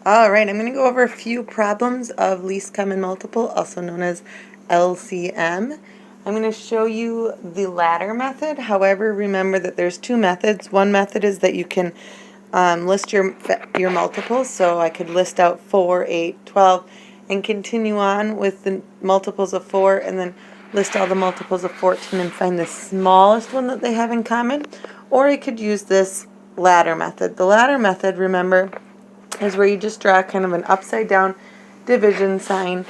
Alright, I'm going to go over a few problems of least common multiple, also known as LCM. I'm going to show you the ladder method. However, remember that there's two methods. One method is that you can list your multiples, so I could list out 4, 8, 12, and continue on with the multiples of 4, and then list all the multiples of 14 and find the smallest one that they have in common. Or I could use this ladder method. The ladder method, remember, is where you just draw kind of an upside down division sign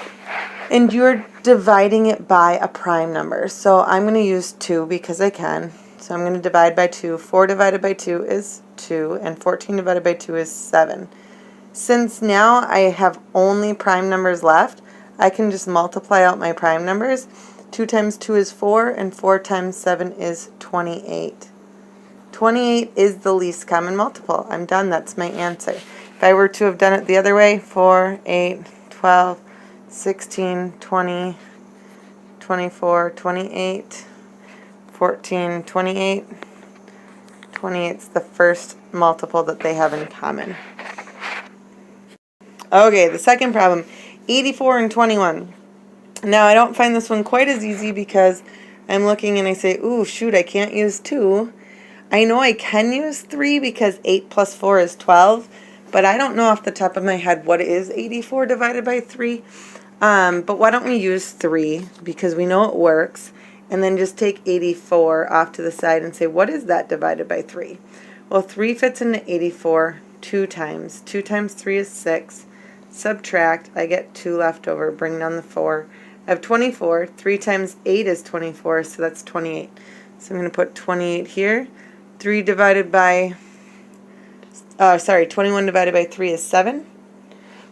and you're dividing it by a prime number. So I'm going to use 2 because I can. So I'm going to divide by 2. 4 divided by 2 is 2 and 14 divided by 2 is 7. Since now I have only prime numbers left, I can just multiply out my prime numbers. 2 times 2 is 4 and 4 times 7 is 28. 28 is the least common multiple. I'm done. That's my answer. If I were to have done it the other way, 4, 8, 12, 16, 20, 24, 28, 14, 28. 28 is the first multiple that they have in common. Okay, the second problem, 84 and 21. Now, I don't find this one quite as easy because I'm looking and I say, ooh, shoot, I can't use 2. I know I can use 3 because 8 plus 4 is 12, but I don't know off the top of my head what is 84 divided by 3. But why don't we use 3 because we know it works, and then just take 84 off to the side and say, what is that divided by 3? Well, 3 fits into 84 2 times. 2 times 3 is 6. Subtract, I get 2 left over, bring down the 4. I have 24. 3 times 8 is 24, so that's 28. So I'm going to put 28 here. 3 divided by, 21 divided by 3 is 7.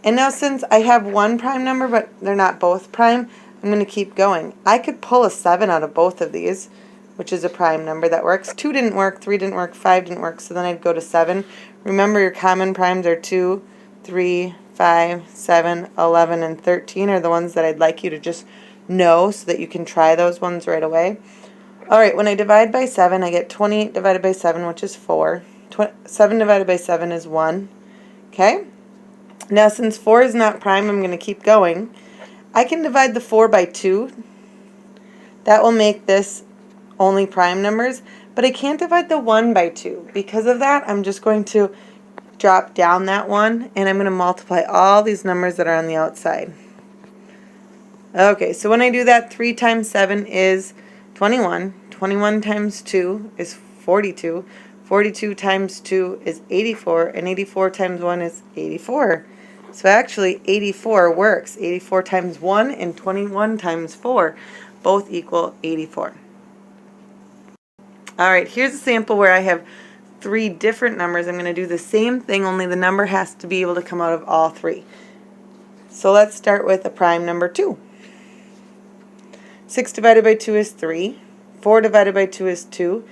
And now since I have one prime number, but they're not both prime, I'm going to keep going. I could pull a 7 out of both of these, which is a prime number that works. 2 didn't work, 3 didn't work, 5 didn't work, so then I'd go to 7. Remember, your common primes are 2, 3, 5, 7, 11, and 13 are the ones that I'd like you to just know so that you can try those ones right away. Alright, when I divide by 7, I get 28 divided by 7, which is 4. 7 divided by 7 is 1. Okay? Now, since 4 is not prime, I'm going to keep going. I can divide the 4 by 2. That will make this only prime numbers, but I can't divide the 1 by 2. Because of that, I'm just going to drop down that 1, and I'm going to multiply all these numbers that are on the outside. Okay, so when I do that, 3 times 7 is 21. 21 times 2 is 42. 42 times 2 is 84, and 84 times 1 is 84. So actually 84 works. 84 times 1 and 21 times 4 both equal 84. Alright, here's a sample where I have 3 different numbers. I'm going to do the same thing, only the number has to be able to come out of all 3. So let's start with a prime number 2. 6 divided by 2 is 3. 4 divided by 2 is 2.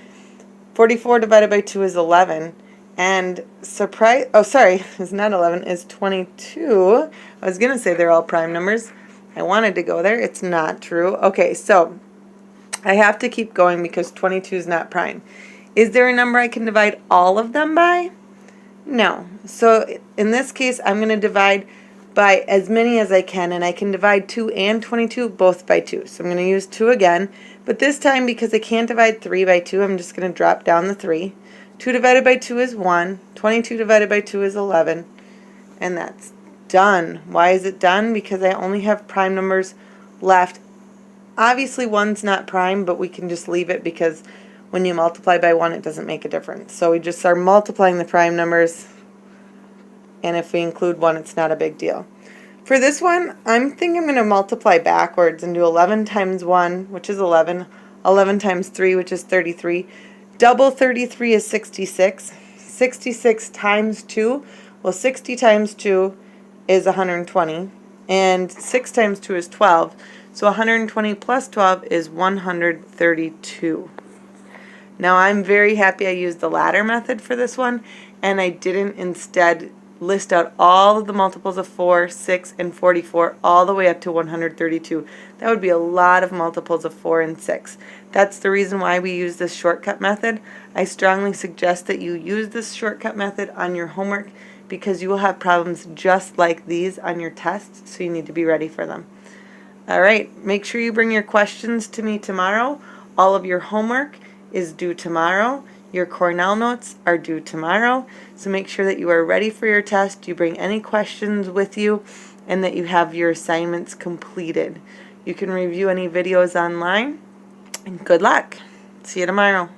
44 divided by 2 is 11. And it's not 11, it's 22. I was going to say they're all prime numbers. I wanted to go there. It's not true. Okay, so I have to keep going because 22 is not prime. Is there a number I can divide all of them by? No. So in this case, I'm going to divide by as many as I can, and I can divide 2 and 22 both by 2. So I'm going to use 2 again, but this time because I can't divide 3 by 2, I'm just going to drop down the 3. 2 divided by 2 is 1. 22 divided by 2 is 11. And that's done. Why is it done? Because I only have prime numbers left. Obviously 1's not prime, but we can just leave it because when you multiply by 1 it doesn't make a difference. So we just start multiplying the prime numbers, and if we include 1 it's not a big deal. For this one, I'm going to multiply backwards and do 11 times 1, which is 11. 11 times 3, which is 33. Double 33 is 66. 66 times 2, well, 60 times 2 is 120. And 6 times 2 is 12. So 120 plus 12 is 132. Now, I'm very happy I used the ladder method for this one, and I didn't instead list out all of the multiples of 4, 6, and 44 all the way up to 132. That would be a lot of multiples of 4 and 6. That's the reason why we use this shortcut method. I strongly suggest that you use this shortcut method on your homework because you will have problems just like these on your tests, so you need to be ready for them. All right, make sure you bring your questions to me tomorrow. All of your homework is due tomorrow. Your Cornell notes are due tomorrow. So make sure that you are ready for your test, you bring any questions with you, and that you have your assignments completed. You can review any videos online, and good luck. See you tomorrow.